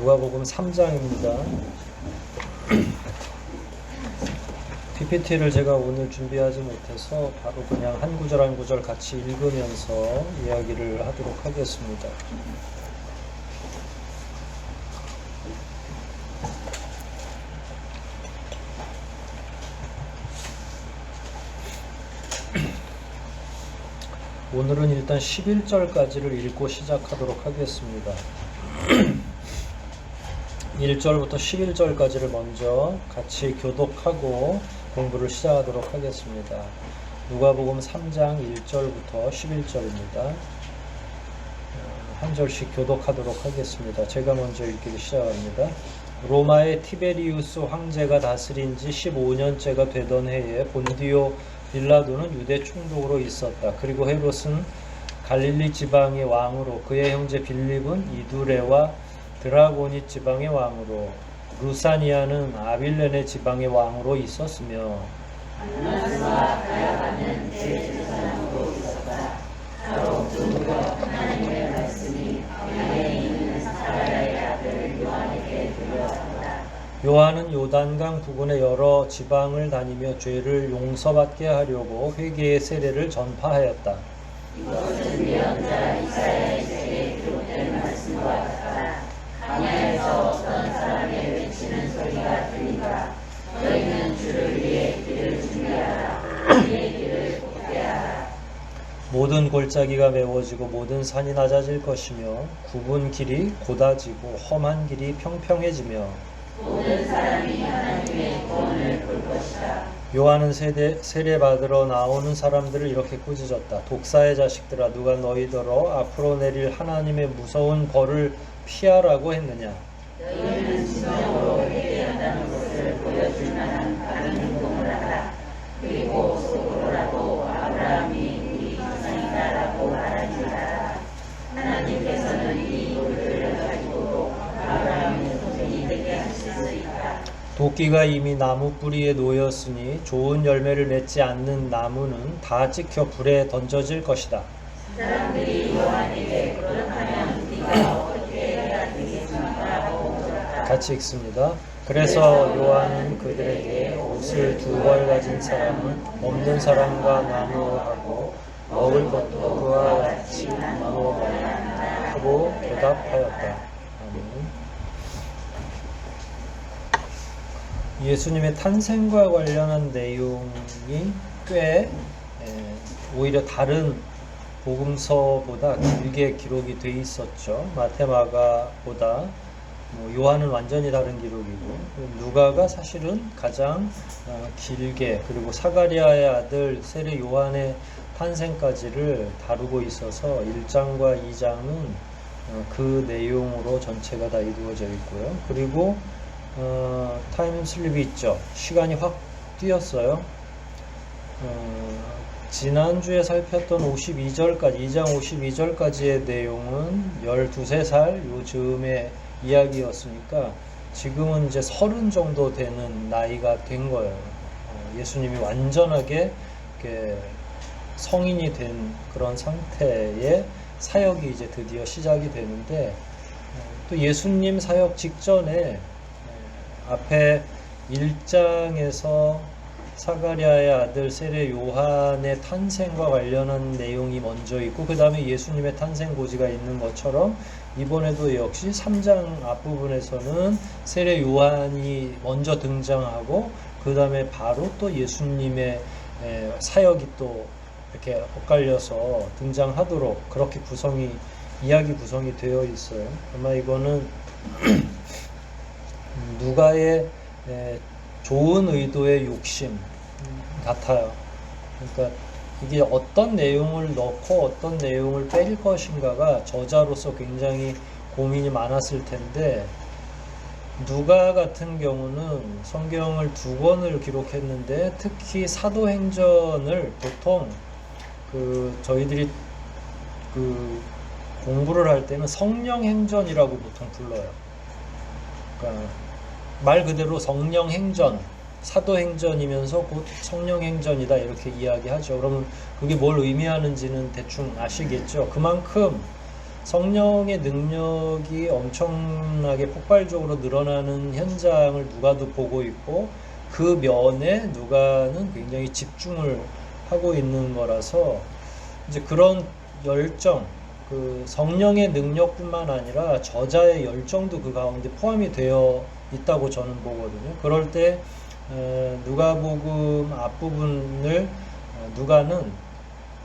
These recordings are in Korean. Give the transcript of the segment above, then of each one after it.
누가복음 3장입니다. PPT를 제가 오늘 준비하지 못해서 바로 그냥 한 구절 한 구절 같이 읽으면서 이야기를 하도록 하겠습니다. 오늘은 일단 11절까지를 읽고 시작하도록 하겠습니다. 1절부터 11절까지를 먼저 같이 교독하고 공부를 시작하도록 하겠습니다. 누가복음 3장 1절부터 11절입니다. 한 절씩 교독하도록 하겠습니다. 제가 먼저 읽기 시작합니다. 로마의 티베리우스 황제가 다스린 지 15년째가 되던 해에 본디오 빌라도는 유대 총독으로 있었다. 그리고 헤롯은 갈릴리 지방의 왕으로, 그의 형제 빌립은 이두레와 드라고니 지방의 왕으로, 루사니아는 아빌레네 지방의 왕으로 있었으며, 안나스와 가야바는 대제사장으로 있었다. 사로 두루가 하나님의 말씀이 광야에 있는 사가랴의 아들 요한에게 들려왔다. 요한은 요단강 부근의 여러 지방을 다니며 죄를 용서받게 하려고 회개의 세례를 전파하였다. 이것은 예언자 이사야의 책에 기록된 말씀과 같다. 광야에서 어떤 사람이 외치는 소리가 들리더라. 너희는 주를 위해 길을 준비하라. 그의 길을 곱게 하라. 모든 골짜기가 메워지고 모든 산이 낮아질 것이며 굽은 길이 곧아지고 험한 길이 평평해지며 모든 사람이 하나님의 구원을 볼 것이다. 요한은 세례 받으러 나오는 사람들을 이렇게 꾸짖었다. 독사의 자식들아, 누가 너희더러 앞으로 내릴 하나님의 무서운 벌을 피하라고 했느냐. 너희는 진정으로 회개한다는 것을 보여줄 만한 바른 행동을 하라. 그리고 속으로라도 아브라함이 우리 조상이다라고 말하지 마라. 하나님께서는 이 돌들을 가지고도 아브라함의 동생이 되게 하실 수 있다. 도끼가 이미 나무 뿌리에 놓였으니 좋은 열매를 맺지 않는 나무는 다 찍혀 불에 던져질 것이다. 사람들이 요한에게 그렇다면 네가 어떻게 해야 되겠습니까? 같이 읽습니다. 그래서 요한은 그들에게 옷을 두 벌 가진 사람은 없는 사람과 나누어하고 먹을 것도 그와 같이 나누어 먹어야 한다 하고 대답하였다. 예수님의 탄생과 관련한 내용이 꽤 오히려 다른 복음서보다 길게 기록이 돼 있었죠. 마테마가보다 요한은 완전히 다른 기록이고, 누가가 사실은 가장 길게, 그리고 사가랴의 아들 세례 요한의 탄생까지를 다루고 있어서 1장과 2장은 그 내용으로 전체가 다 이루어져 있고요. 그리고 타임슬립이 있죠. 시간이 확 뛰었어요. 지난주에 살폈던 52절까지, 2장 52절까지의 내용은 12~13살 요즘의 이야기였으니까 지금은 이제 30 정도 되는 나이가 된 거예요. 예수님이 완전하게 이렇게 성인이 된 그런 상태의 사역이 이제 드디어 시작이 되는데, 또 예수님 사역 직전에 앞에 1장에서 사가랴의 아들 세례 요한의 탄생과 관련한 내용이 먼저 있고, 그 다음에 예수님의 탄생 고지가 있는 것처럼 이번에도 역시 3장 앞부분에서는 세례 요한이 먼저 등장하고, 그 다음에 바로 또 예수님의 사역이 또 이렇게 엇갈려서 등장하도록 그렇게 이야기 구성이 되어 있어요. 아마 이거는 누가의 좋은 의도의 욕심 같아요. 그러니까 이게 어떤 내용을 넣고 어떤 내용을 뺄 것인가가 저자로서 굉장히 고민이 많았을 텐데, 누가 같은 경우는 성경을 2권을 기록했는데 특히 사도행전을 보통 저희들이 공부를 할 때는 성령행전이라고 보통 불러요. 그러니까 말 그대로 성령행전, 사도행전이면서 곧 성령행전이다 이렇게 이야기하죠. 그러면 그게 뭘 의미하는지는 대충 아시겠죠. 그만큼 성령의 능력이 엄청나게 폭발적으로 늘어나는 현장을 누가도 보고 있고, 그 면에 누가는 굉장히 집중을 하고 있는 거라서 이제 그런 열정, 그 성령의 능력뿐만 아니라 저자의 열정도 그 가운데 포함이 되어 있다고 저는 보거든요. 그럴 때 누가복음 앞부분을 누가는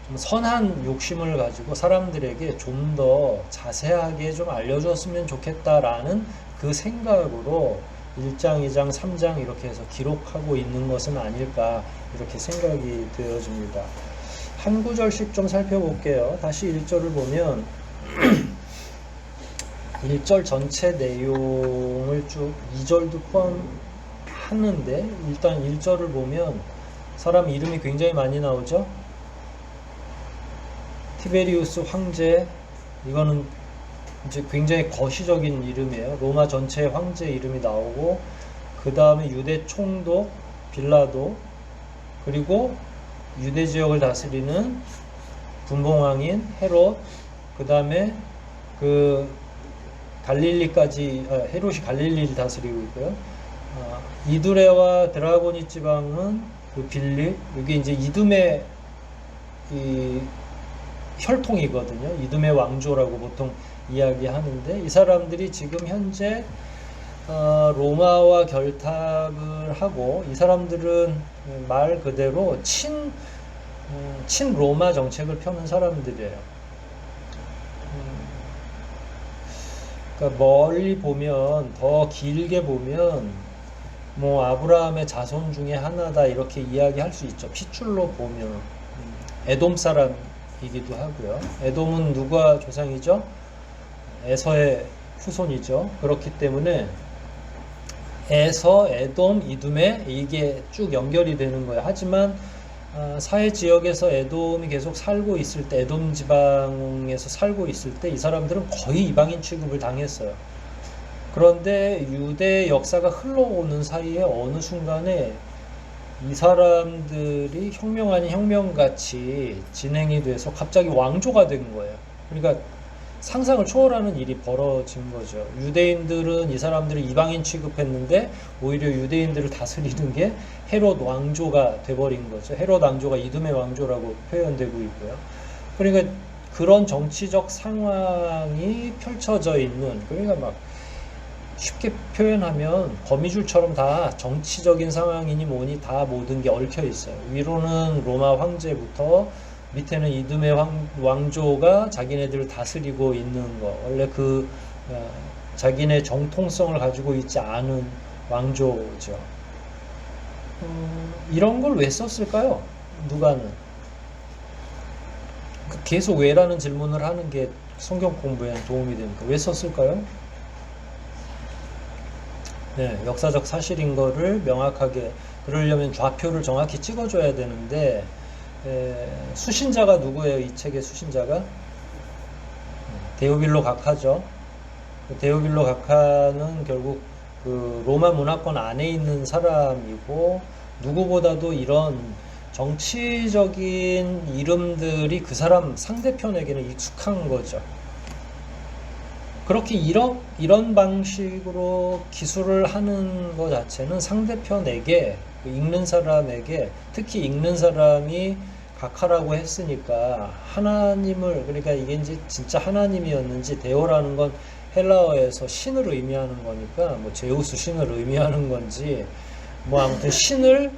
좀 선한 욕심을 가지고 사람들에게 좀 더 자세하게 좀 알려줬으면 좋겠다라는 그 생각으로 1장, 2장, 3장 이렇게 해서 기록하고 있는 것은 아닐까 이렇게 생각이 되어집니다. 한 구절씩 좀 살펴볼게요. 다시 1절을 보면 1절 전체 내용을 쭉 2절도 포함하는데 일단 1절을 보면 사람 이름이 굉장히 많이 나오죠. 티베리우스 황제, 이거는 이제 굉장히 거시적인 이름이에요. 로마 전체 황제 이름이 나오고, 그 다음에 유대 총독 빌라도, 그리고 유대 지역을 다스리는 분봉왕인 헤롯, 그 다음에 그 갈릴리까지, 헤롯이 갈릴리를 다스리고 있고요. 이두레와 드라고니 지방은 그 빌립, 여기 이제 이두메 이 혈통이거든요. 이두메 왕조라고 보통 이야기하는데, 이 사람들이 지금 현재 로마와 결탁을 하고, 이 사람들은 말 그대로 친 로마 정책을 펴는 사람들이에요. 그러니까 멀리 보면, 더 길게 보면 뭐 아브라함의 자손 중에 하나다 이렇게 이야기할 수 있죠. 핏줄로 보면 에돔 사람이기도 하고요. 에돔은 누가 조상이죠? 에서의 후손이죠. 그렇기 때문에 에서, 에돔, 이두메 이게 쭉 연결이 되는 거예요. 하지만 사해 지역에서 에돔이 계속 살고 있을 때, 에돔 지방에서 살고 있을 때 이 사람들은 거의 이방인 취급을 당했어요. 그런데 유대 역사가 흘러오는 사이에 어느 순간에 이 사람들이 혁명 아닌 혁명같이 진행이 돼서 갑자기 왕조가 된 거예요. 그러니까 상상을 초월하는 일이 벌어진 거죠. 유대인들은 이 사람들을 이방인 취급했는데 오히려 유대인들을 다스리는 게 헤롯 왕조가 돼버린 거죠. 헤롯 왕조가 이두메 왕조라고 표현되고 있고요. 그러니까 그런 정치적 상황이 펼쳐져 있는, 그러니까 막 쉽게 표현하면 거미줄처럼 다 정치적인 상황이니 뭐니 다 모든 게 얽혀 있어요. 위로는 로마 황제부터 밑에는 이두메 왕조가 자기네들을 다스리고 있는 거. 원래 그 자기네 정통성을 가지고 있지 않은 왕조죠. 이런 걸 왜 썼을까요? 누가는 계속 왜라는 질문을 하는 게 성경 공부에 도움이 됩니까? 왜 썼을까요? 네, 역사적 사실인 거를 명확하게, 그러려면 좌표를 정확히 찍어줘야 되는데, 수신자가 누구예요? 이 책의 수신자가? 데오빌로 각하죠. 데오빌로 각하는 결국 그 로마 문화권 안에 있는 사람이고, 누구보다도 이런 정치적인 이름들이 그 사람 상대편에게는 익숙한 거죠. 그렇게 이런 방식으로 기술을 하는 것 자체는 상대편에게, 읽는 사람에게, 특히 읽는 사람이 각하라고 했으니까 하나님을, 그러니까 이게 이제 진짜 하나님이었는지, 데오라는 건 헬라어에서 신을 의미하는 거니까 뭐 제우스 신을 의미하는 건지, 뭐 아무튼 신을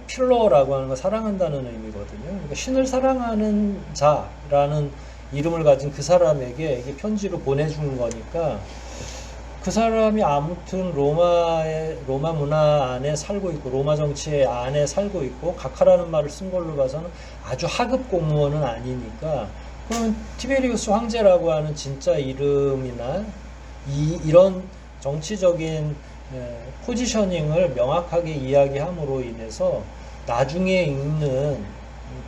필로라고 하는 거 사랑한다는 의미거든요. 그러니까 신을 사랑하는 자라는 이름을 가진 그 사람에게 이게 편지로 보내준 거니까, 그 사람이 아무튼 로마 문화 안에 살고 있고 로마 정치 안에 살고 있고 각하라는 말을 쓴 걸로 봐서는 아주 하급 공무원은 아니니까, 그러면 티베리우스 황제라고 하는 진짜 이름이나 이런 정치적인 포지셔닝을 명확하게 이야기함으로 인해서 나중에 읽는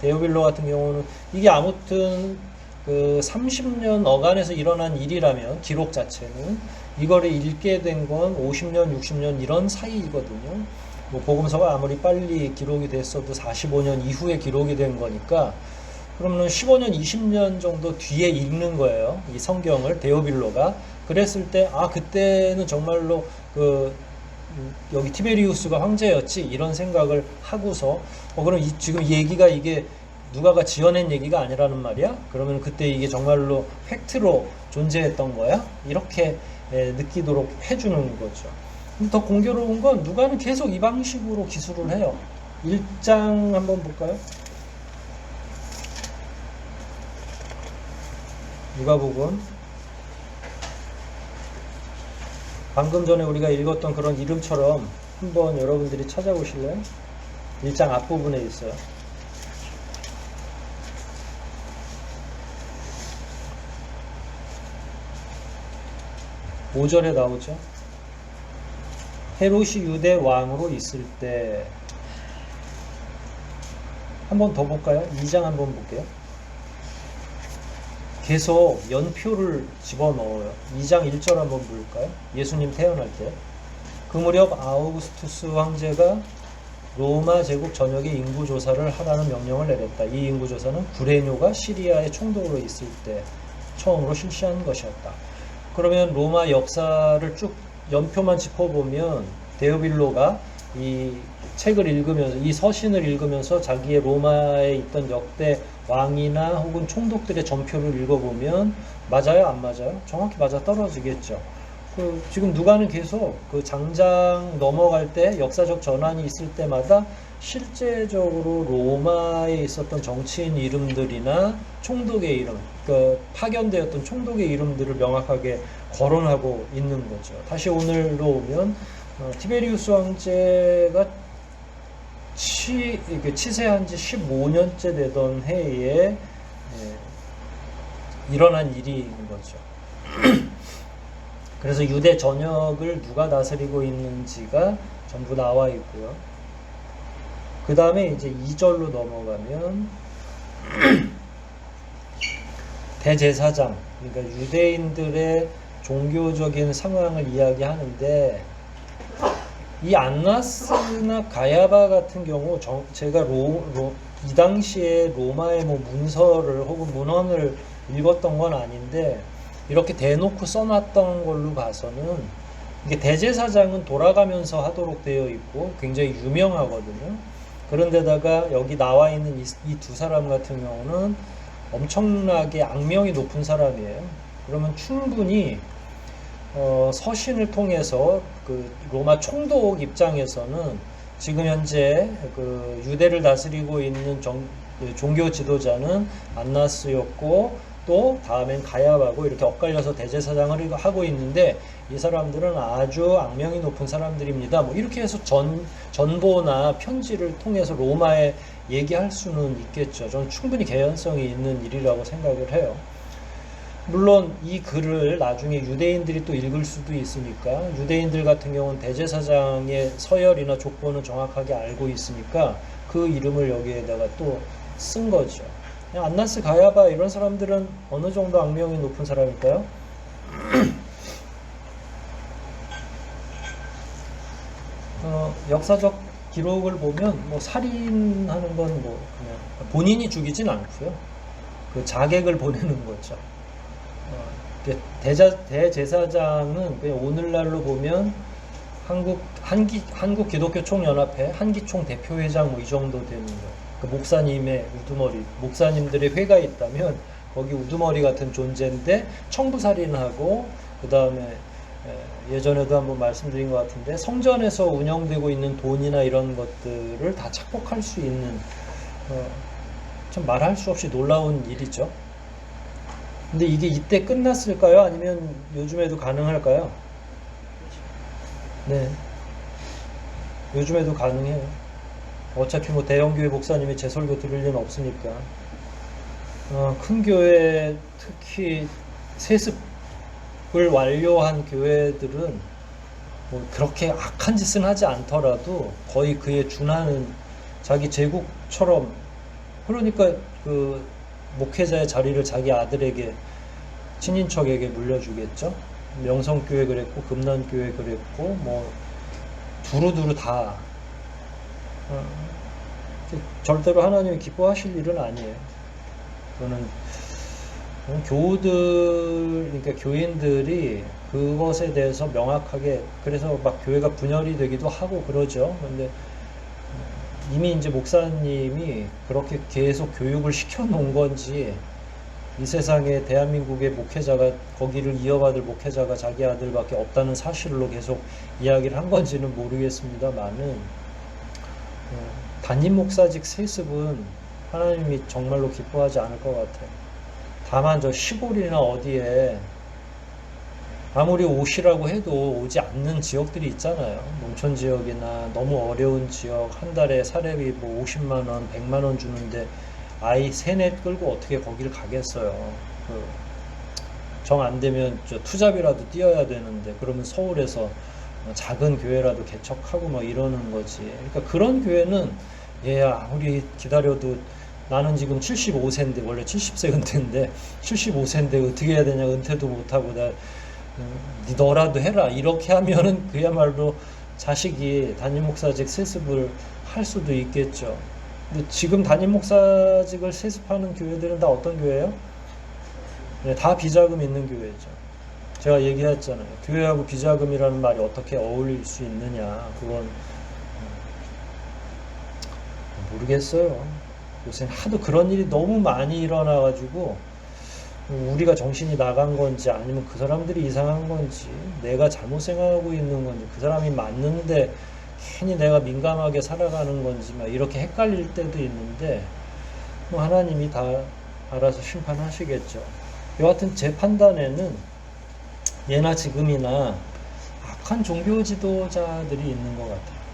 데오빌로 같은 경우는 이게 아무튼 그 30년 어간에서 일어난 일이라면, 기록 자체는 이거를 읽게 된 건 50년, 60년 이런 사이거든요. 뭐 복음서가 아무리 빨리 기록이 됐어도 45년 이후에 기록이 된 거니까 그러면 15년, 20년 정도 뒤에 읽는 거예요. 이 성경을 데오빌로가. 그랬을 때, 아, 그때는 정말로 여기 티베리우스가 황제였지 이런 생각을 하고서 그럼 지금 이 얘기가 이게 누가가 지어낸 얘기가 아니라는 말이야? 그러면 그때 이게 정말로 팩트로 존재했던 거야? 이렇게 느끼도록 해주는 거죠. 더 공교로운 건 누가는 계속 이 방식으로 기술을 해요. 1장 한번 볼까요? 누가복음 방금 전에 우리가 읽었던 그런 이름처럼 한번 여러분들이 찾아보실래요? 1장 앞부분에 있어요. 5절에 나오죠. 헤롯이 유대 왕으로 있을 때. 한번 더 볼까요? 2장 한번 볼게요. 계속 연표를 집어넣어요. 2장 1절 한번 볼까요? 예수님 태어날 때. 그 무렵 아우구스투스 황제가 로마 제국 전역에 인구조사를 하라는 명령을 내렸다. 이 인구조사는 구레뇨가 시리아의 총독으로 있을 때 처음으로 실시한 것이었다. 그러면 로마 역사를 쭉 연표만 짚어보면 데오빌로가 이 책을 읽으면서, 이 서신을 읽으면서 자기의 로마에 있던 역대 왕이나 혹은 총독들의 전표를 읽어보면 맞아요? 안 맞아요? 정확히 맞아 떨어지겠죠. 지금 누가는 계속 그 장장 넘어갈 때 역사적 전환이 있을 때마다 실제적으로 로마에 있었던 정치인 이름들이나 총독의 이름, 파견되었던 총독의 이름들을 명확하게 거론하고 있는 거죠. 다시 오늘로 오면 티베리우스 황제가 치세한 지 15년째 되던 해에 일어난 일인 거죠. 그래서 유대 전역을 누가 다스리고 있는지가 전부 나와 있고요. 그 다음에 이제 2절로 넘어가면 대제사장, 그러니까 유대인들의 종교적인 상황을 이야기하는데, 이 안나스나 가야바 같은 경우 제가 이 당시에 로마의 뭐 문서를 혹은 문헌을 읽었던 건 아닌데 이렇게 대놓고 써놨던 걸로 봐서는 이게 대제사장은 돌아가면서 하도록 되어 있고 굉장히 유명하거든요. 그런데다가 여기 나와 있는 이 두 사람 같은 경우는 엄청나게 악명이 높은 사람이에요. 그러면 충분히 서신을 통해서 그 로마 총독 입장에서는 지금 현재 그 유대를 다스리고 있는 종교 지도자는 안나스였고 또 다음엔 가야바고 이렇게 엇갈려서 대제사장을 하고 있는데 이 사람들은 아주 악명이 높은 사람들입니다. 뭐 이렇게 해서 전보나 편지를 통해서 로마에 얘기할 수는 있겠죠. 저는 충분히 개연성이 있는 일이라고 생각을 해요. 물론 이 글을 나중에 유대인들이 또 읽을 수도 있으니까 유대인들 같은 경우는 대제사장의 서열이나 족보는 정확하게 알고 있으니까 그 이름을 여기에다가 또 쓴 거죠. 안나스, 가야바 이런 사람들은 어느 정도 악명이 높은 사람일까요? 역사적 기록을 보면 뭐 살인하는 건 뭐 그냥 본인이 죽이진 않고요. 그 자객을 보내는 거죠. 대제사장은 그냥 오늘날로 보면 한국 기독교 총연합회 한기총 대표회장 뭐 이 정도 되는 거. 그 목사님의 우두머리, 목사님들의 회가 있다면 거기 우두머리 같은 존재인데 청부살인하고 그 다음에 예전에도 한번 말씀드린 것 같은데 성전에서 운영되고 있는 돈이나 이런 것들을 다 착복할 수 있는 참 말할 수 없이 놀라운 일이죠. 근데 이게 이때 끝났을까요? 아니면 요즘에도 가능할까요? 네. 요즘에도 가능해요. 어차피 뭐 대형교회 목사님이 제 설교 들을 일은 없으니까. 큰 교회, 특히 세습을 완료한 교회들은 뭐 그렇게 악한 짓은 하지 않더라도 거의 그에 준하는 자기 제국처럼, 그러니까 그 목회자의 자리를 자기 아들에게, 친인척에게 물려주겠죠. 명성교회 그랬고 금난교회 그랬고 뭐 두루두루 다 절대로 하나님이 기뻐하실 일은 아니에요. 또는 교우들, 그러니까 교인들이 그것에 대해서 명확하게, 그래서 막 교회가 분열이 되기도 하고 그러죠. 근데 이미 이제 목사님이 그렇게 계속 교육을 시켜 놓은 건지, 이 세상에 대한민국의 목회자가, 거기를 이어받을 목회자가 자기 아들밖에 없다는 사실로 계속 이야기를 한 건지는 모르겠습니다만은, 담임 목사직 세습은 하나님이 정말로 기뻐하지 않을 것 같아요. 다만 저 시골이나 어디에 아무리 오시라고 해도 오지 않는 지역들이 있잖아요. 농촌 지역이나 너무 어려운 지역, 한 달에 사례비 뭐 50만 원, 100만 원 주는데 아이 세넷 끌고 어떻게 거길 가겠어요. 정 안 되면 저 투잡이라도 뛰어야 되는데, 그러면 서울에서 작은 교회라도 개척하고 뭐 이러는 거지. 그러니까 그런 교회는 얘야 우리 기다려도, 나는 지금 75세인데, 원래 70세 은퇴인데 75세인데 어떻게 해야 되냐, 은퇴도 못하고 너라도 해라, 이렇게 하면은 그야말로 자식이 담임 목사직 세습을 할 수도 있겠죠. 근데 지금 담임 목사직을 세습하는 교회들은 다 어떤 교회예요? 네, 다 비자금 있는 교회죠. 제가 얘기했잖아요. 교회하고 비자금이라는 말이 어떻게 어울릴 수 있느냐. 그건 모르겠어요. 요새 하도 그런 일이 너무 많이 일어나가지고 우리가 정신이 나간 건지, 아니면 그 사람들이 이상한 건지, 내가 잘못 생각하고 있는 건지, 그 사람이 맞는데 괜히 내가 민감하게 살아가는 건지 막 이렇게 헷갈릴 때도 있는데, 뭐 하나님이 다 알아서 심판하시겠죠. 여하튼 제 판단에는 예나 지금이나 악한 종교 지도자들이 있는 것 같아요.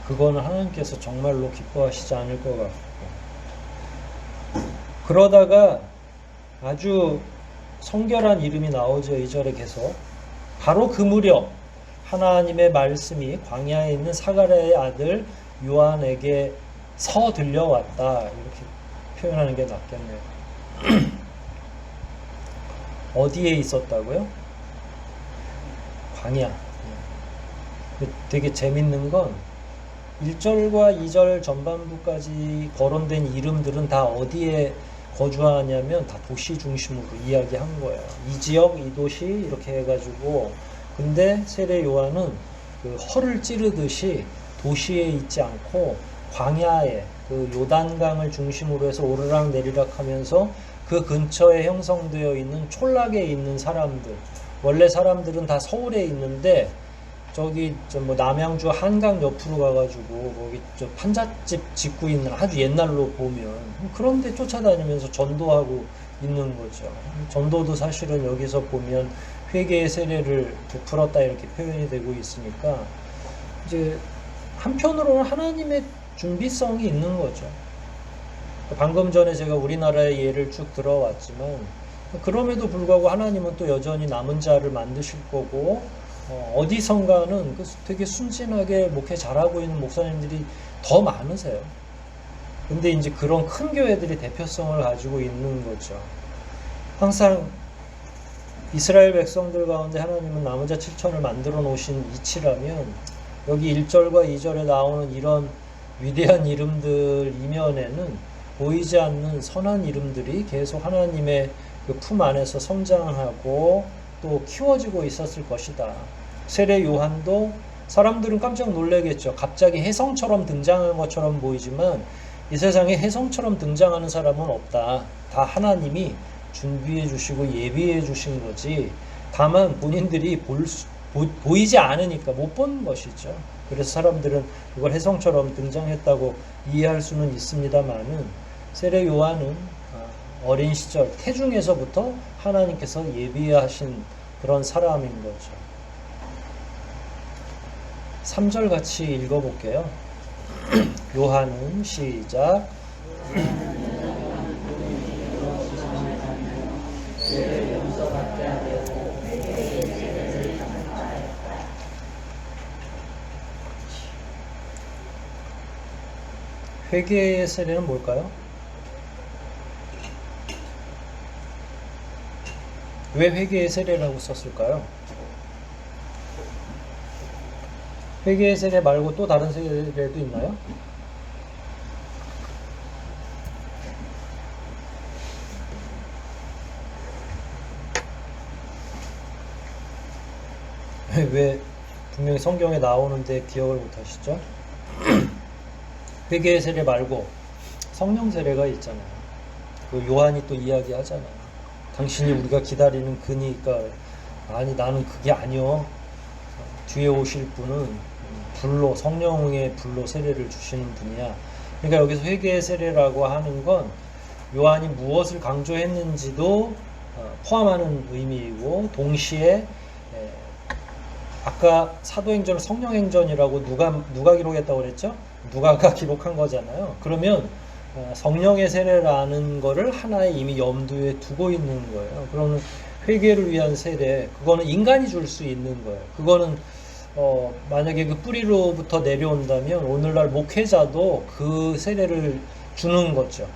그거는 하나님께서 정말로 기뻐하시지 않을 것 같고, 그러다가 아주 성결한 이름이 나오죠. 2절에 계속. 바로 그 무렵 하나님의 말씀이 광야에 있는 사가랴의 아들 요한에게서 들려왔다. 이렇게 표현하는 게 낫겠네요. 어디에 있었다고요? 광야. 되게 재밌는 건 1절과 2절 전반부까지 거론된 이름들은 다 어디에 거주하냐면 다 도시 중심으로 이야기한 거예요. 이 지역, 이 도시 이렇게 해가지고. 근데 세례 요한은 그 허를 찌르듯이 도시에 있지 않고 광야에, 그 요단강을 중심으로 해서 오르락 내리락 하면서 그 근처에 형성되어 있는 촌락에 있는 사람들, 원래 사람들은 다 서울에 있는데 저기 뭐 남양주 한강 옆으로 가가지고 거기 저 판잣집 짓고 있는, 아주 옛날로 보면 그런데 쫓아다니면서 전도하고 있는 거죠. 전도도 사실은 여기서 보면 회개의 세례를 베풀었다 이렇게 표현이 되고 있으니까, 이제 한편으로는 하나님의 준비성이 있는 거죠. 방금 전에 제가 우리나라의 예를 쭉 들어왔지만, 그럼에도 불구하고 하나님은 또 여전히 남은 자를 만드실 거고, 어디선가는 되게 순진하게 목회 잘하고 있는 목사님들이 더 많으세요. 근데 이제 그런 큰 교회들이 대표성을 가지고 있는 거죠. 항상 이스라엘 백성들 가운데 하나님은 남은 자 7천을 만들어 놓으신 이치라면, 여기 1절과 2절에 나오는 이런 위대한 이름들 이면에는 보이지 않는 선한 이름들이 계속 하나님의 그 품 안에서 성장하고 또 키워지고 있었을 것이다. 세례 요한도 사람들은 깜짝 놀라겠죠. 갑자기 혜성처럼 등장한 것처럼 보이지만 이 세상에 혜성처럼 등장하는 사람은 없다. 다 하나님이 준비해 주시고 예비해 주신 거지. 다만 본인들이 보이지 않으니까 못 본 것이죠. 그래서 사람들은 이걸 혜성처럼 등장했다고 이해할 수는 있습니다만은, 세례 요한은 어린 시절 태중에서부터 하나님께서 예비하신 그런 사람인 거죠. 3절 같이 읽어볼게요. 요한은 시작. 회개의 세례는 뭘까요? 왜 회개의 세례라고 썼을까요? 회개의 세례 말고 또 다른 세례도 있나요? 왜 분명히 성경에 나오는데 기억을 못 하시죠? 회개의 세례 말고 성령 세례가 있잖아요. 그 요한이 또 이야기하잖아요. 당신이 우리가 기다리는 그니까, 아니 나는 그게 아니요. 뒤에 오실 분은 불로, 성령의 불로 세례를 주시는 분이야. 그러니까 여기서 회개의 세례라고 하는 건 요한이 무엇을 강조했는지도 포함하는 의미이고, 동시에 아까 사도행전을 성령행전이라고 누가 기록했다고 그랬죠? 누가가 기록한 거잖아요. 그러면 성령의 세례라는 거를 하나의 이미 염두에 두고 있는 거예요. 그러면 회개를 위한 세례, 그거는 인간이 줄 수 있는 거예요. 그거는 만약에 그 뿌리로부터 내려온다면 오늘날 목회자도 그 세례를 주는 거죠.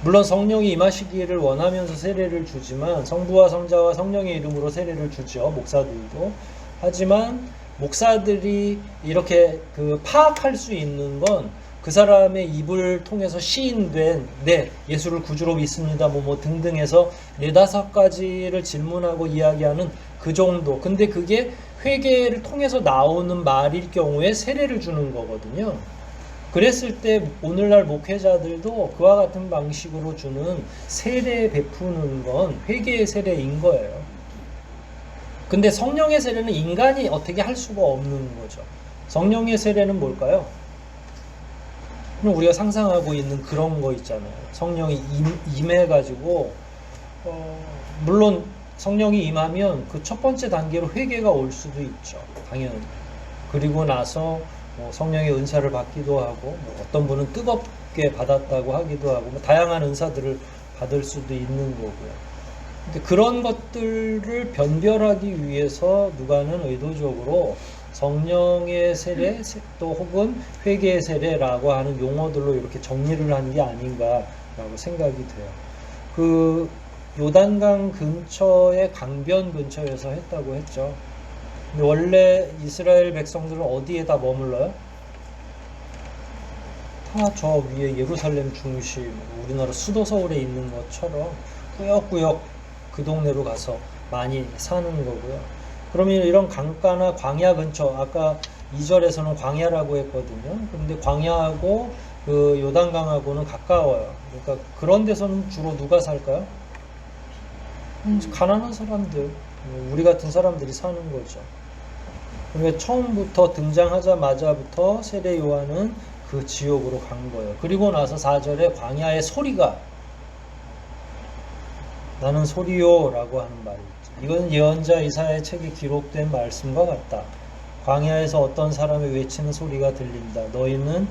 물론 성령이 임하시기를 원하면서 세례를 주지만, 성부와 성자와 성령의 이름으로 세례를 주죠. 목사들도. 하지만 목사들이 이렇게 파악할 수 있는 건 그 사람의 입을 통해서 시인된 네, 예수를 구주로 믿습니다 뭐 등등 해서 4-5가지를 질문하고 이야기하는 그 정도. 근데 그게 회개를 통해서 나오는 말일 경우에 세례를 주는 거거든요. 그랬을 때 오늘날 목회자들도 그와 같은 방식으로 주는 세례 베푸는 건 회개의 세례인 거예요. 근데 성령의 세례는 인간이 어떻게 할 수가 없는 거죠. 성령의 세례는 뭘까요? 우리가 상상하고 있는 그런 거 있잖아요. 성령이 임해가지고 물론 성령이 임하면 그 첫 번째 단계로 회개가 올 수도 있죠. 당연히. 그리고 나서 성령의 은사를 받기도 하고, 어떤 분은 뜨겁게 받았다고 하기도 하고, 다양한 은사들을 받을 수도 있는 거고요. 근데 그런 것들을 변별하기 위해서 누가는 의도적으로 성령의 세례 또 혹은 회개의 세례라고 하는 용어들로 이렇게 정리를 한 게 아닌가라고 생각이 돼요. 그 요단강 근처의 강변 근처에서 했다고 했죠. 근데 원래 이스라엘 백성들은 어디에다 머물러요? 다 저 위에 예루살렘 중심, 우리나라 수도 서울에 있는 것처럼 꾸역꾸역 그 동네로 가서 많이 사는 거고요. 그러면 이런 강가나 광야 근처, 아까 2절에서는 광야라고 했거든요. 그런데 광야하고 그 요단강하고는 가까워요. 그러니까 그런 데서는 주로 누가 살까요? 가난한 사람들, 우리 같은 사람들이 사는 거죠. 그러니까 처음부터 등장하자마자부터 세례 요한은 그 지역으로 간 거예요. 그리고 나서 4절에 광야의 소리가, 나는 소리요 라고 하는 말이 있죠. 이건 예언자 이사야의 책에 기록된 말씀과 같다. 광야에서 어떤 사람이 외치는 소리가 들린다. 너희는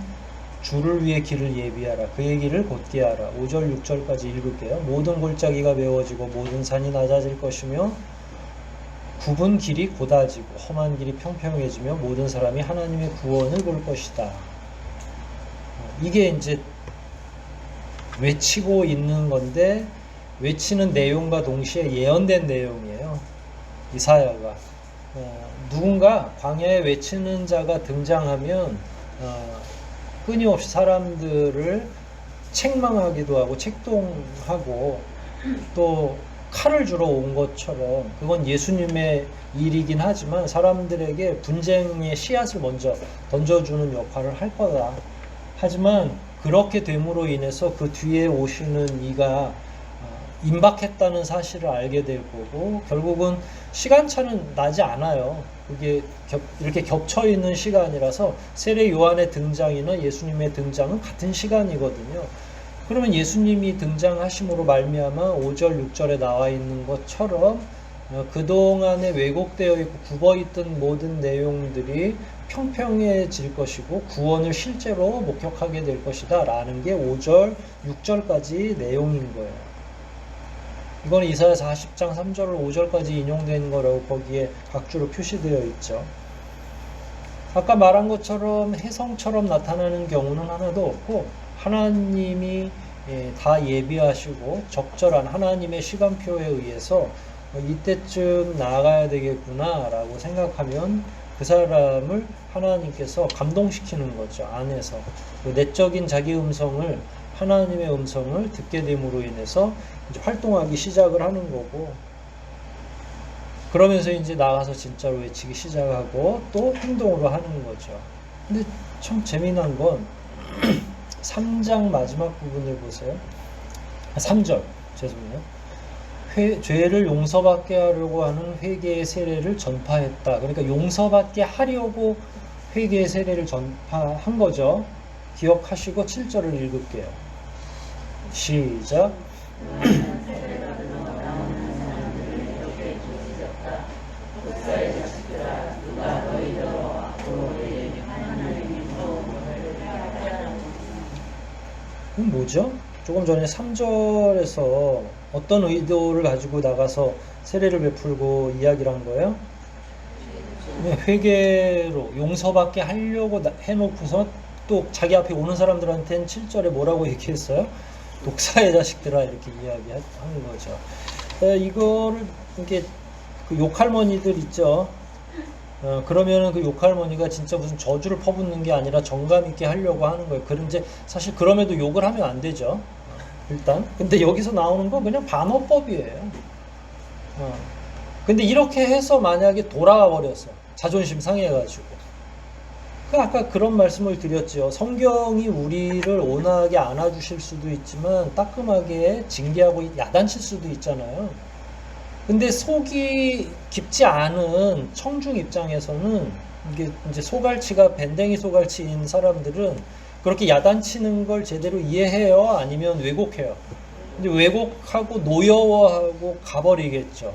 주를 위해 길을 예비하라. 그의 길을 곧게 하라. 5절 6절까지 읽을게요. 모든 골짜기가 메워지고 모든 산이 낮아질 것이며 굽은 길이 곧아지고 험한 길이 평평해지며 모든 사람이 하나님의 구원을 볼 것이다. 이게 이제 외치고 있는 건데, 외치는 내용과 동시에 예언된 내용이에요. 이사야가 누군가 광야에 외치는 자가 등장하면 끊임없이 사람들을 책망하기도 하고 책동하고 또 칼을 주러 온 것처럼, 그건 예수님의 일이긴 하지만 사람들에게 분쟁의 씨앗을 먼저 던져주는 역할을 할 거다. 하지만 그렇게 됨으로 인해서 그 뒤에 오시는 이가 임박했다는 사실을 알게 될 거고, 결국은 시간차는 나지 않아요. 그게 이렇게 겹쳐 있는 시간이라서 세례 요한의 등장이나 예수님의 등장은 같은 시간이거든요. 그러면 예수님이 등장하심으로 말미암아 5절 6절에 나와 있는 것처럼 그동안에 왜곡되어 있고 굽어있던 모든 내용들이 평평해질 것이고 구원을 실제로 목격하게 될 것이다 라는 게 5절 6절까지 내용인 거예요. 이건 이사야 40장 3절을 5절까지 인용된 거라고 거기에 각주로 표시되어 있죠. 아까 말한 것처럼 혜성처럼 나타나는 경우는 하나도 없고, 하나님이 다 예비하시고 적절한 하나님의 시간표에 의해서 이때쯤 나아가야 되겠구나 라고 생각하면 그 사람을 하나님께서 감동시키는 거죠. 안에서 그 내적인 자기 음성을, 하나님의 음성을 듣게 됨으로 인해서 이제 활동하기 시작을 하는 거고, 그러면서 이제 나가서 진짜로 외치기 시작하고 또 행동으로 하는 거죠. 근데 참 재미난 건 3장 마지막 부분을 보세요. 3절, 죄송해요. 죄를 용서받게 하려고 하는 회개의 세례를 전파했다. 그러니까 용서받게 하려고 회개의 세례를 전파한 거죠. 기억하시고 7절을 읽을게요. 시작. 뭐죠? 조금 전에 3절에서 어떤 의도를 가지고 나가서 세례를 베풀고 이야기를 한 거예요? 회개로 용서받게 하려고 해놓고서 또 자기 앞에 오는 사람들한테는 7절에 뭐라고 얘기했어요? 독사의 자식들아, 이렇게 이야기하는 거죠. 이거를 이렇게 그 욕할머니들 있죠. 그러면은 그 욕할머니가 진짜 무슨 저주를 퍼붓는 게 아니라 정감 있게 하려고 하는 거예요. 그런데 사실 그럼에도 욕을 하면 안 되죠. 일단. 근데 여기서 나오는 건 그냥 반어법이에요. 근데 이렇게 해서 만약에 돌아가 버렸어. 자존심 상해가지고. 아까 그런 말씀을 드렸죠. 성경이 우리를 온화하게 안아주실 수도 있지만 따끔하게 징계하고 야단칠 수도 있잖아요. 근데 속이 깊지 않은 청중 입장에서는 이게 이제 소갈치가 밴댕이 소갈치인 사람들은 그렇게 야단치는 걸 제대로 이해해요? 아니면 왜곡해요? 근데 왜곡하고 노여워하고 가버리겠죠.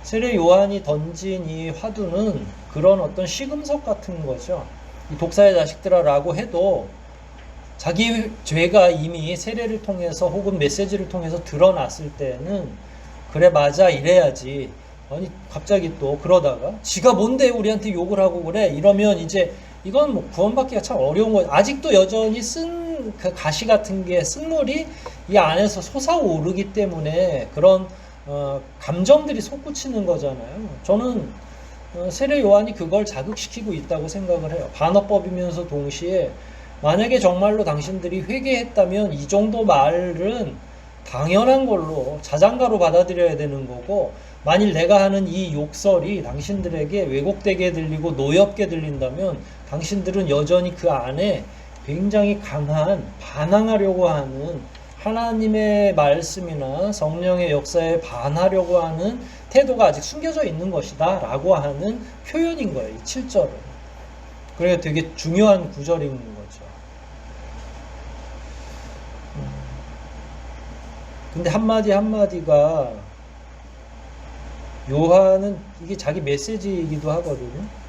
세례 요한이 던진 이 화두는 그런 어떤 시금석 같은 거죠. 이 독사의 자식들아라고 해도 자기 죄가 이미 세례를 통해서 혹은 메시지를 통해서 드러났을 때는 그래 맞아 이래야지. 아니 갑자기 또 그러다가 지가 뭔데 우리한테 욕을 하고 그래 이러면 이제 이건 뭐 구원받기가 참 어려운 거예요. 아직도 여전히 쓴 그 가시 같은 게 쓴물이 이 안에서 솟아오르기 때문에 그런 감정들이 솟구치는 거잖아요. 저는 세례 요한이 그걸 자극시키고 있다고 생각을 해요. 반어법이면서 동시에 만약에 정말로 당신들이 회개했다면 이 정도 말은 당연한 걸로 자장가로 받아들여야 되는 거고, 만일 내가 하는 이 욕설이 당신들에게 왜곡되게 들리고 노엽게 들린다면 당신들은 여전히 그 안에 굉장히 강한 반항하려고 하는 하나님의 말씀이나 성령의 역사에 반하려고 하는 태도가 아직 숨겨져 있는 것이다 라고 하는 표현인 거예요. 이 7절은. 그러니까 되게 중요한 구절인 거죠. 근데 한마디 한마디가 요한은 이게 자기 메시지이기도 하거든요.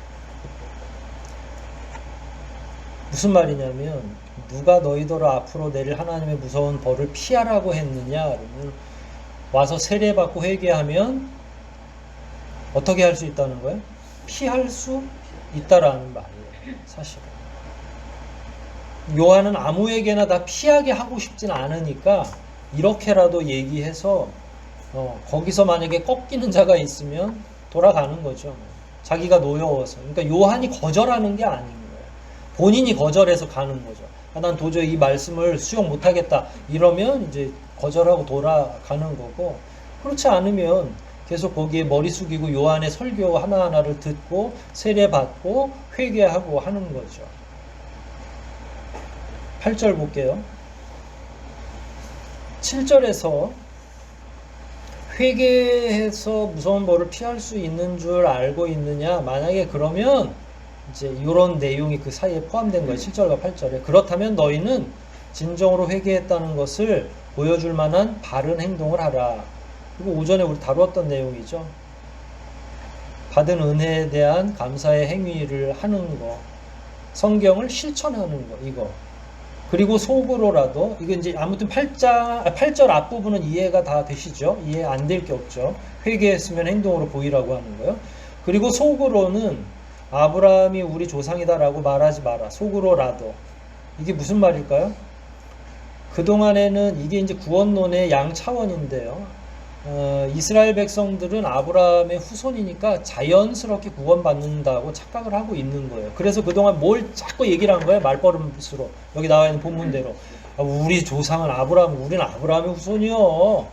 무슨 말이냐면 누가 너희더러 앞으로 내릴 하나님의 무서운 벌을 피하라고 했느냐 그러면 와서 세례받고 회개하면 어떻게 할 수 있다는 거예요? 피할 수 있다라는 말이에요. 사실은 요한은 아무에게나 다 피하게 하고 싶진 않으니까 이렇게라도 얘기해서 거기서 만약에 꺾이는 자가 있으면 돌아가는 거죠. 자기가 노여워서. 그러니까 요한이 거절하는 게 아닌 거예요. 본인이 거절해서 가는 거죠. 난 도저히 이 말씀을 수용 못하겠다 이러면 이제 거절하고 돌아가는 거고, 그렇지 않으면 계속 거기에 머리 숙이고 요한의 설교 하나하나를 듣고 세례받고 회개하고 하는 거죠. 8절 볼게요. 7절에서 회개해서 무서운 벌을 피할 수 있는 줄 알고 있느냐, 만약에 그러면 이제 이런 내용이 그 사이에 포함된 거예요. 7절과 8절에. 그렇다면 너희는 진정으로 회개했다는 것을 보여줄 만한 바른 행동을 하라. 그리고 오전에 우리 다루었던 내용이죠. 받은 은혜에 대한 감사의 행위를 하는 거, 성경을 실천하는 거, 이거. 그리고 속으로라도, 이거 이제 아무튼 8절 앞부분은 이해가 다 되시죠? 이해 안 될 게 없죠. 회개했으면 행동으로 보이라고 하는 거예요. 그리고 속으로는 아브라함이 우리 조상이다라고 말하지 마라. 속으로라도. 이게 무슨 말일까요? 그동안에는 이게 이제 구원론의 양차원인데요. 이스라엘 백성들은 아브라함의 후손이니까 자연스럽게 구원받는다고 착각을 하고 있는 거예요. 그래서 그동안 뭘 자꾸 얘기를 한 거예요? 말버릇으로. 여기 나와 있는 본문대로. 우리 조상은 아브라함, 우리는 아브라함의 후손이요.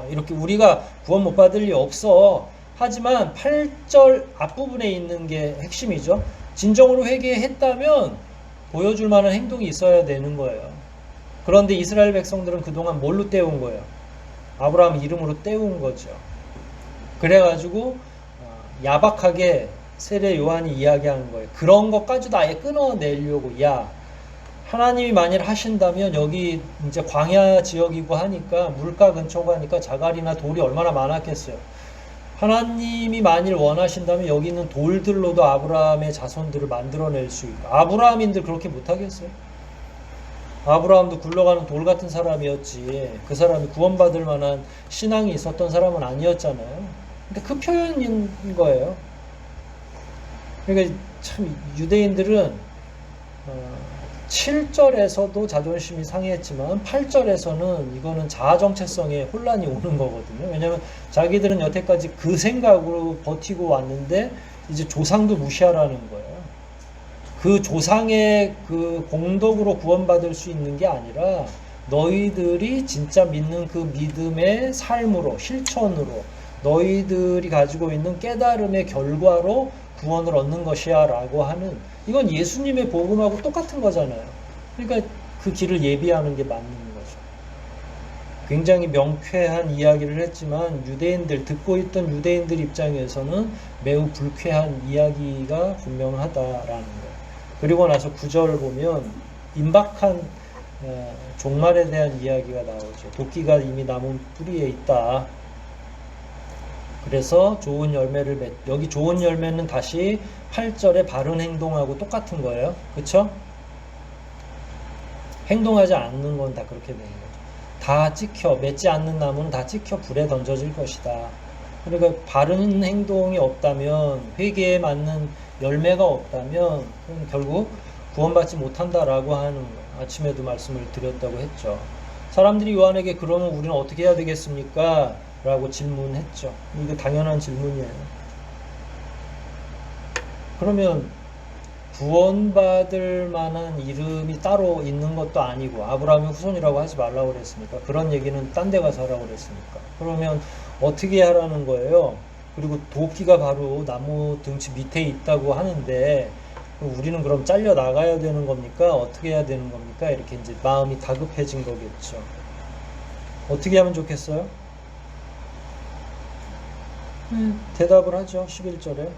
이렇게 우리가 구원 못 받을 리 없어. 하지만 8절 앞부분에 있는 게 핵심이죠. 진정으로 회개했다면 보여줄 만한 행동이 있어야 되는 거예요. 그런데 이스라엘 백성들은 그동안 뭘로 때운 거예요? 아브라함 이름으로 때운 거죠. 그래가지고 야박하게 세례 요한이 이야기하는 거예요. 그런 것까지도 아예 끊어내려고, 야, 하나님이 만일 하신다면 여기 이제 광야 지역이고 하니까 물가 근처고 하니까 자갈이나 돌이 얼마나 많았겠어요. 하나님이 만일 원하신다면 여기 있는 돌들로도 아브라함의 자손들을 만들어낼 수 있고, 아브라함인들 그렇게 못하겠어요? 아브라함도 굴러가는 돌 같은 사람이었지, 그 사람이 구원받을 만한 신앙이 있었던 사람은 아니었잖아요. 그러니까 그 표현인 거예요. 그러니까 참 유대인들은 7절에서도 자존심이 상했지만 8절에서는 이거는 자아 정체성에 혼란이 오는 거거든요. 왜냐하면 자기들은 여태까지 그 생각으로 버티고 왔는데 이제 조상도 무시하라는 거예요. 그 조상의 그 공덕으로 구원받을 수 있는 게 아니라 너희들이 진짜 믿는 그 믿음의 삶으로, 실천으로, 너희들이 가지고 있는 깨달음의 결과로 구원을 얻는 것이야 라고 하는, 이건 예수님의 복음하고 똑같은 거잖아요. 그러니까 그 길을 예비하는 게 맞는 거죠. 굉장히 명쾌한 이야기를 했지만 유대인들, 듣고 있던 유대인들 입장에서는 매우 불쾌한 이야기가 분명하다라는 거예요. 그리고 나서 9절 보면 임박한 종말에 대한 이야기가 나오죠. 도끼가 이미 나무 뿌리에 있다. 그래서 좋은 열매를 여기 좋은 열매는 다시 8절의 바른 행동하고 똑같은 거예요. 그쵸? 행동하지 않는 건 다 그렇게 되는 거죠. 다 찍혀, 맺지 않는 나무는 다 찍혀 불에 던져질 것이다. 그러니까 바른 행동이 없다면, 회개에 맞는 열매가 없다면 결국 구원받지 못한다라고 하는 거예요. 아침에도 말씀을 드렸다고 했죠. 사람들이 요한에게 그러면 우리는 어떻게 해야 되겠습니까? 라고 질문했죠. 이거 당연한 질문이에요. 그러면 구원받을 만한 이름이 따로 있는 것도 아니고 아브라함의 후손이라고 하지 말라고 그랬으니까, 그런 얘기는 딴 데 가서 하라고 그랬으니까, 그러면 어떻게 하라는 거예요? 그리고 도끼가 바로 나무 등치 밑에 있다고 하는데 우리는 그럼 잘려 나가야 되는 겁니까? 어떻게 해야 되는 겁니까? 이렇게 이제 마음이 다급해진 거겠죠. 어떻게 하면 좋겠어요? 대답을 하죠. 11절에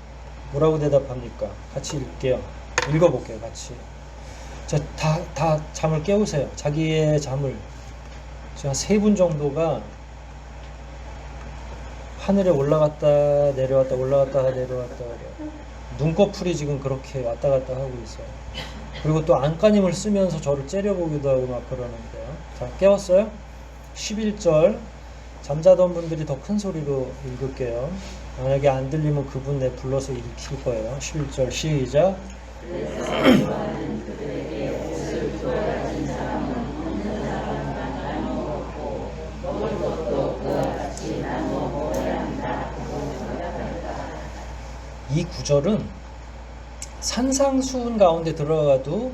뭐라고 대답합니까? 같이 읽게요. 읽어볼게요. 같이. 자, 다 잠을 깨우세요. 자기의 잠을. 제가 3분 정도가 하늘에 올라갔다 내려왔다 올라갔다 내려왔다 그래요. 눈꺼풀이 지금 그렇게 왔다 갔다 하고 있어요. 그리고 또 안간힘을 쓰면서 저를 째려보기도 하고 막 그러는데요. 자, 깨웠어요? 11절. 잠자던 분들이 더 큰 소리로 읽을게요. 만약에 안 들리면 그분 내 불러서 읽힐 거예요. 11절 시작. 이 구절은 산상수훈 가운데 들어가도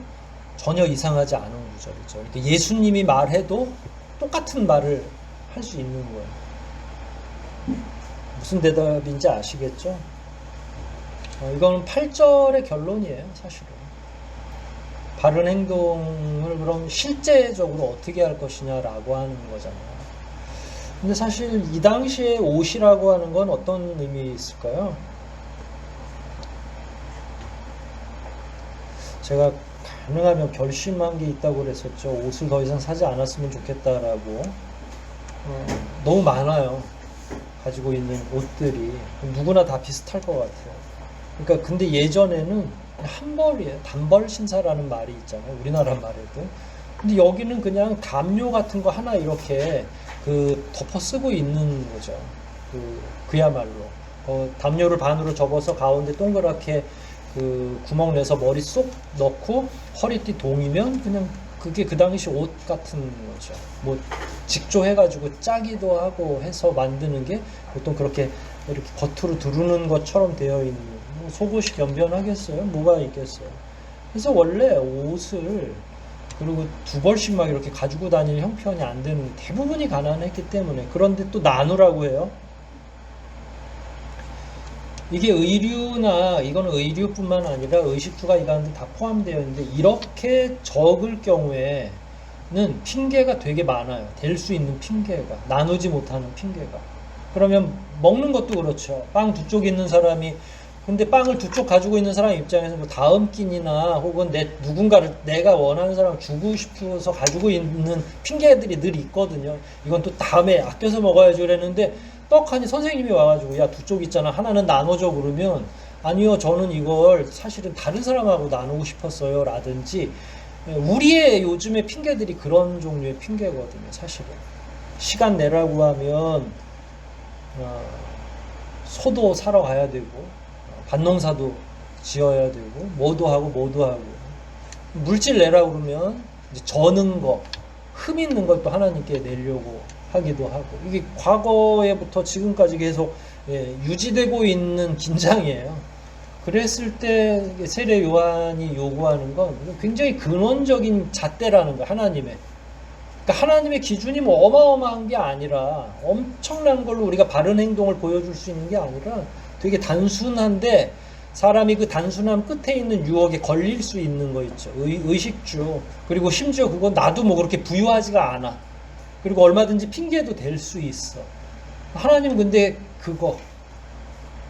전혀 이상하지 않은 구절이죠. 그러니까 예수님이 말해도 똑같은 말을 할 수 있는 거예요. 무슨 대답인지 아시겠죠? 이건 8절의 결론이에요, 사실은. 바른 행동을 그럼 실제적으로 어떻게 할 것이냐라고 하는 거잖아요. 근데 사실 이 당시에 옷이라고 하는 건 어떤 의미 있을까요? 제가 가능하면 결심한 게 있다고 그랬었죠. 옷을 더 이상 사지 않았으면 좋겠다라고. 너무 많아요. 가지고 있는 옷들이. 누구나 다 비슷할 것 같아요. 그러니까 근데 예전에는 한 벌이에요. 단벌 신사라는 말이 있잖아요. 우리나라 말에도. 근데 여기는 그냥 담요 같은 거 하나 이렇게 덮어 쓰고 있는 거죠. 그야말로. 담요를 반으로 접어서 가운데 동그랗게 구멍 내서 머리 쏙 넣고 허리띠 동이면 그냥 그게 그 당시 옷 같은 거죠. 뭐 직조해가지고 짜기도 하고 해서 만드는 게 보통 그렇게 이렇게 겉으로 두르는 것처럼 되어 있는, 뭐 속옷이 변변하겠어요? 뭐가 있겠어요? 그래서 원래 옷을 그리고 2벌씩 막 이렇게 가지고 다닐 형편이 안 되는, 대부분이 가난했기 때문에. 그런데 또 나누라고 해요. 이게 의류나 이거는 의류뿐만 아니라 의식주가 이 가운데 다 포함되어 있는데 이렇게 적을 경우에는 핑계가 되게 많아요. 될 수 있는 핑계가 나누지 못하는 핑계가. 그러면 먹는 것도 그렇죠. 빵 두 쪽 있는 사람이 근데 빵을 두 쪽 가지고 있는 사람 입장에서 뭐 다음 끼니나 혹은 누군가를 내가 원하는 사람을 주고 싶어서 가지고 있는 핑계들이 늘 있거든요. 이건 또 다음에 아껴서 먹어야지 그랬는데 떡하니 선생님이 와가지고 야 두 쪽 있잖아 하나는 나눠줘 그러면 아니요 저는 이걸 사실은 다른 사람하고 나누고 싶었어요 라든지 우리의 요즘의 핑계들이 그런 종류의 핑계거든요. 사실은 시간 내라고 하면 소도 사러 가야 되고 밭농사도 지어야 되고 뭐도 하고 물질 내라 그러면 이제 저는 거 흠 있는 걸 또 하나님께 내려고 하기도 하고 이게 과거에부터 지금까지 계속 유지되고 있는 긴장이에요. 그랬을 때 세례 요한이 요구하는 건 굉장히 근원적인 잣대라는 거 하나님의. 그러니까 하나님의 기준이 뭐 어마어마한 게 아니라 엄청난 걸로 우리가 바른 행동을 보여줄 수 있는 게 아니라 되게 단순한데 사람이 그 단순함 끝에 있는 유혹에 걸릴 수 있는 거 있죠. 의식주. 그리고 심지어 그건 나도 뭐 그렇게 부유하지가 않아. 그리고 얼마든지 핑계도 될 수 있어. 하나님 근데 그거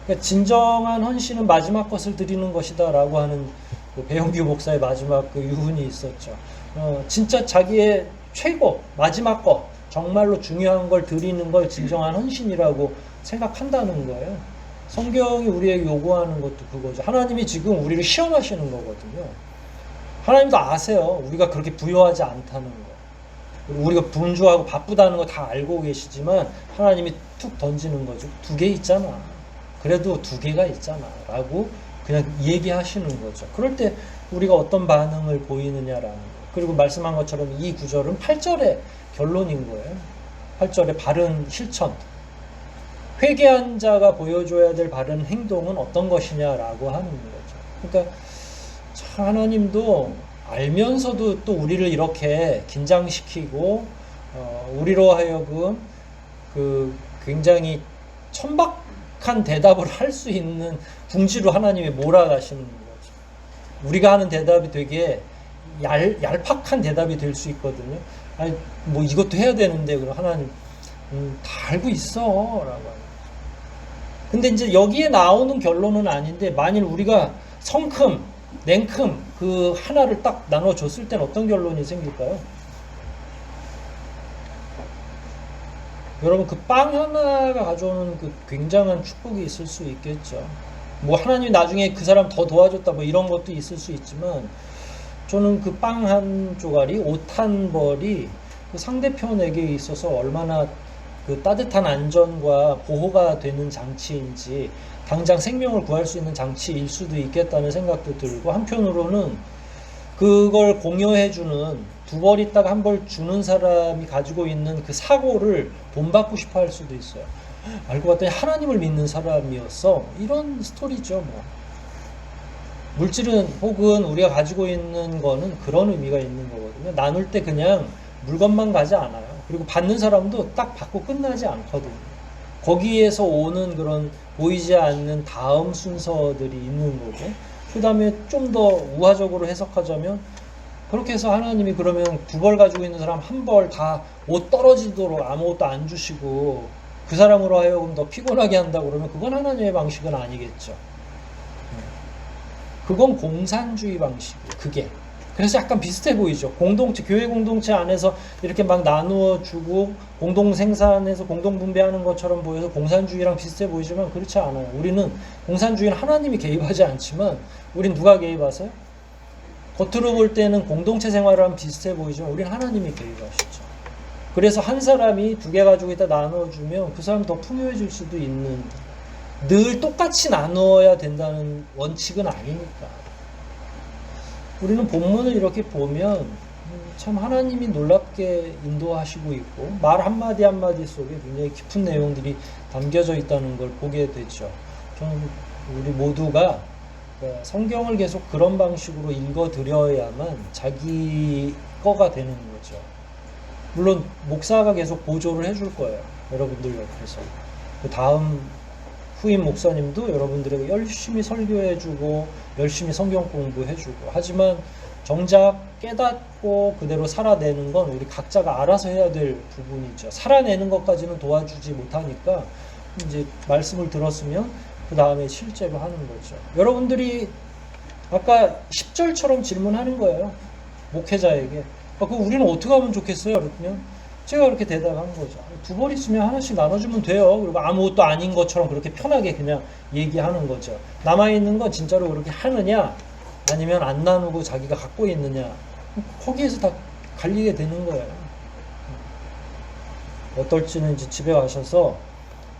그러니까 진정한 헌신은 마지막 것을 드리는 것이다 라고 하는 그 배영규 목사의 마지막 그 유훈이 있었죠. 진짜 자기의 최고 마지막 것 정말로 중요한 걸 드리는 걸 진정한 헌신이라고 생각한다는 거예요. 성경이 우리에게 요구하는 것도 그거죠. 하나님이 지금 우리를 시험하시는 거거든요. 하나님도 아세요. 우리가 그렇게 부유하지 않다는 거. 우리가 분주하고 바쁘다는 거 다 알고 계시지만 하나님이 툭 던지는 거죠. 두 개 있잖아. 그래도 두 개가 있잖아. 라고 그냥 얘기하시는 거죠. 그럴 때 우리가 어떤 반응을 보이느냐라는 거. 그리고 말씀한 것처럼 이 구절은 8절의 결론인 거예요. 8절의 바른 실천. 회개한 자가 보여줘야 될 바른 행동은 어떤 것이냐라고 하는 거죠. 그러니까 하나님도 알면서도 또 우리를 이렇게 긴장시키고 우리로 하여금 그 굉장히 천박한 대답을 할 수 있는 궁지로 하나님이 몰아가시는 거죠. 우리가 하는 대답이 되게 얄팍한 대답이 될 수 있거든요. 아니 뭐 이것도 해야 되는데 그럼 하나님 다 알고 있어 라고 하는. 근데 이제 여기에 나오는 결론은 아닌데 만일 우리가 성큼 냉큼 그 하나를 딱 나눠줬을 때는 어떤 결론이 생길까요? 여러분 그 빵 하나가 가져오는 그 굉장한 축복이 있을 수 있겠죠. 뭐 하나님이 나중에 그 사람 더 도와줬다 뭐 이런 것도 있을 수 있지만 저는 그 빵 한 조각이 옷 한 벌이 그 상대편에게 있어서 얼마나 그 따뜻한 안전과 보호가 되는 장치인지 당장 생명을 구할 수 있는 장치일 수도 있겠다는 생각도 들고 한편으로는 그걸 공여해주는 두 벌 있다가 한 벌 주는 사람이 가지고 있는 그 사고를 본받고 싶어 할 수도 있어요. 알고 봤더니 하나님을 믿는 사람이었어. 이런 스토리죠. 뭐. 물질은 혹은 우리가 가지고 있는 거는 그런 의미가 있는 거거든요. 나눌 때 그냥 물건만 가지 않아요. 그리고 받는 사람도 딱 받고 끝나지 않거든요. 거기에서 오는 그런 보이지 않는 다음 순서들이 있는 거고 그 다음에 좀 더 우화적으로 해석하자면 그렇게 해서 하나님이 그러면 두 벌 가지고 있는 사람 한 벌 다 옷 떨어지도록 아무것도 안 주시고 그 사람으로 하여금 더 피곤하게 한다 그러면 그건 하나님의 방식은 아니겠죠. 그건 공산주의 방식이에요. 그게. 그래서 약간 비슷해 보이죠. 공동체, 교회 공동체 안에서 이렇게 막 나누어 주고 공동 생산해서 공동 분배하는 것처럼 보여서 공산주의랑 비슷해 보이지만 그렇지 않아요. 우리는 공산주의는 하나님이 개입하지 않지만 우린 누가 개입하세요? 겉으로 볼 때는 공동체 생활이랑 비슷해 보이지만 우린 하나님이 개입하시죠. 그래서 한 사람이 두 개 가지고 있다 나누어주면 그 사람 더 풍요해질 수도 있는 늘 똑같이 나누어야 된다는 원칙은 아니니까. 우리는 본문을 이렇게 보면 참 하나님이 놀랍게 인도하시고 있고 말 한마디 한마디 속에 굉장히 깊은 내용들이 담겨져 있다는 걸 보게 되죠. 저는 우리 모두가 성경을 계속 그런 방식으로 읽어드려야만 자기 거가 되는 거죠. 물론 목사가 계속 보조를 해줄 거예요. 여러분들 옆에서. 그 다음 후임 목사님도 여러분들에게 열심히 설교해주고 열심히 성경 공부해주고, 하지만 정작 깨닫고 그대로 살아내는 건 우리 각자가 알아서 해야 될 부분이죠. 살아내는 것까지는 도와주지 못하니까 이제 말씀을 들었으면 그 다음에 실제로 하는 거죠. 여러분들이 아까 10절처럼 질문하는 거예요. 목회자에게. 그럼 우리는 어떻게 하면 좋겠어요? 그러면 제가 그렇게 대답한 거죠. 두 벌 있으면 하나씩 나눠주면 돼요. 그리고 아무것도 아닌 것처럼 그렇게 편하게 그냥 얘기하는 거죠. 남아있는 건 진짜로 그렇게 하느냐, 아니면 안 나누고 자기가 갖고 있느냐, 거기에서 다 갈리게 되는 거예요. 어떨지는 이제 집에 가셔서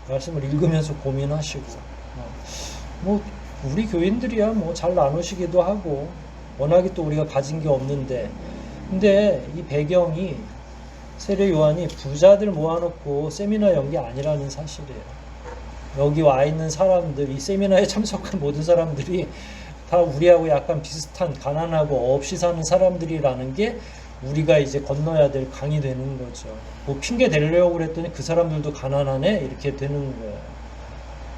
말씀을 읽으면서 고민하시고, 뭐 우리 교인들이야 뭐 잘 나누시기도 하고 워낙에 또 우리가 가진 게 없는데, 근데 이 배경이 세례 요한이 부자들 모아놓고 세미나 연 게 아니라는 사실이에요. 여기 와 있는 사람들, 이 세미나에 참석한 모든 사람들이 다 우리하고 약간 비슷한 가난하고 없이 사는 사람들이라는 게 우리가 이제 건너야 될 강이 되는 거죠. 뭐 핑계 대려고 그랬더니 그 사람들도 가난하네 이렇게 되는 거예요.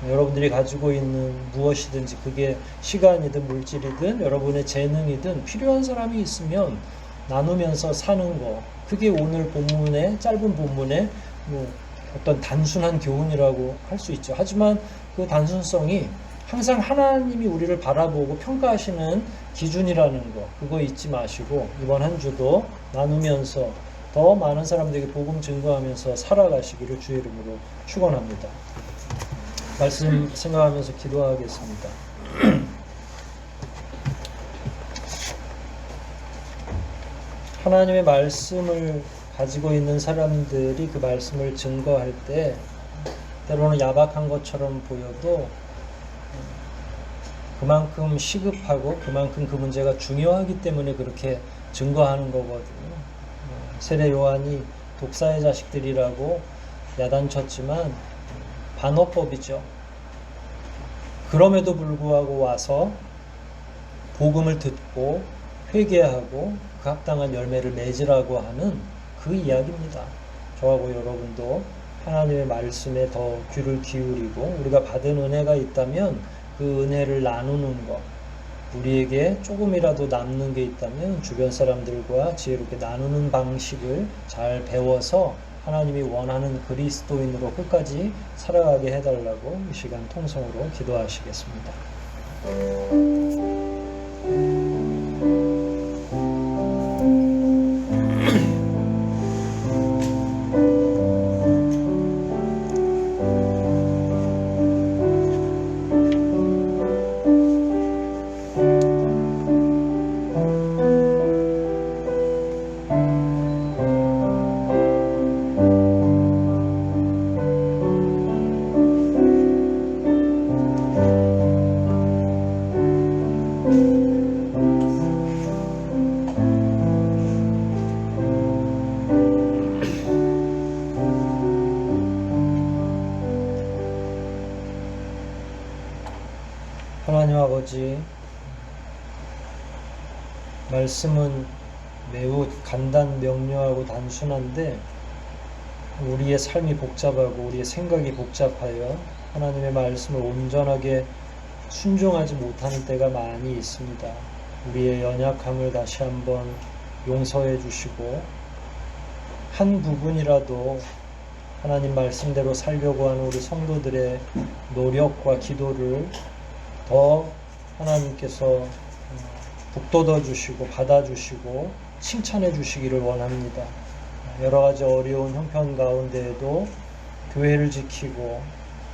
여러분들이 가지고 있는 무엇이든지, 그게 시간이든 물질이든 여러분의 재능이든, 필요한 사람이 있으면 나누면서 사는 거, 그게 오늘 본문의 짧은 본문의 뭐 어떤 단순한 교훈이라고 할 수 있죠. 하지만 그 단순성이 항상 하나님이 우리를 바라보고 평가하시는 기준이라는 거, 그거 잊지 마시고 이번 한 주도 나누면서 더 많은 사람들에게 복음 증거하면서 살아가시기를 주의 이름으로 축원합니다. 말씀 생각하면서 기도하겠습니다. 하나님의 말씀을 가지고 있는 사람들이 그 말씀을 증거할 때 때로는 야박한 것처럼 보여도 그만큼 시급하고 그만큼 그 문제가 중요하기 때문에 그렇게 증거하는 거거든요. 세례 요한이 독사의 자식들이라고 야단쳤지만 반어법이죠. 그럼에도 불구하고 와서 복음을 듣고 회개하고 그 합당한 열매를 맺으라고 하는 그 이야기입니다. 저하고 여러분도 하나님의 말씀에 더 귀를 기울이고 우리가 받은 은혜가 있다면 그 은혜를 나누는 것, 우리에게 조금이라도 남는 게 있다면 주변 사람들과 지혜롭게 나누는 방식을 잘 배워서 하나님이 원하는 그리스도인으로 끝까지 살아가게 해달라고 이 시간 통성으로 기도하시겠습니다. 하나님 아버지, 말씀은 매우 간단 명료하고 단순한데 우리의 삶이 복잡하고 우리의 생각이 복잡하여 하나님의 말씀을 온전하게 순종하지 못하는 때가 많이 있습니다. 우리의 연약함을 다시 한번 용서해 주시고 한 부분이라도 하나님 말씀대로 살려고 하는 우리 성도들의 노력과 기도를 더 하나님께서 북돋워 주시고 받아주시고 칭찬해 주시기를 원합니다. 여러 가지 어려운 형편 가운데에도 교회를 지키고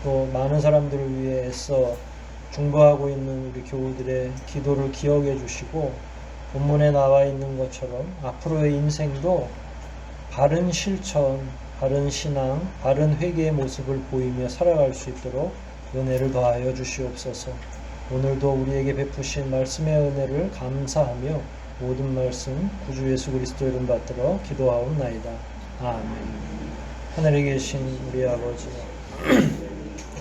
또 많은 사람들을 위해 애써 중보하고 있는 우리 교우들의 기도를 기억해 주시고 본문에 나와 있는 것처럼 앞으로의 인생도 바른 실천, 바른 신앙, 바른 회개의 모습을 보이며 살아갈 수 있도록 은혜를 더하여 주시옵소서. 오늘도 우리에게 베푸신 말씀의 은혜를 감사하며 모든 말씀 구주 예수 그리스도 이름 받들어 기도하옵나이다. 아멘. 하늘에 계신 우리 아버지,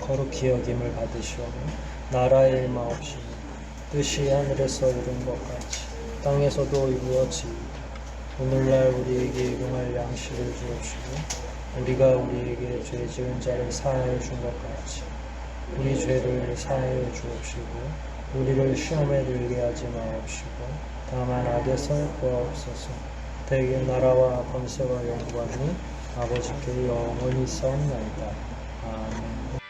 거룩히 여김을 받으시오며 나라의 마옵시며 뜻이 하늘에서 이룬 것 같이 땅에서도 이루어지이다. 오늘날 우리에게 일용할 양식을 주옵시고 우리가 우리에게 죄 지은 자를 사하여 준 것 같이 우리 죄를 사하여 주옵시고 우리를 시험에 들게 하지 마옵시고 다만 악에서 구하옵소서. 대개 나라와 권세와 영광이 아버지께 영원히 싸움나이다. 아멘.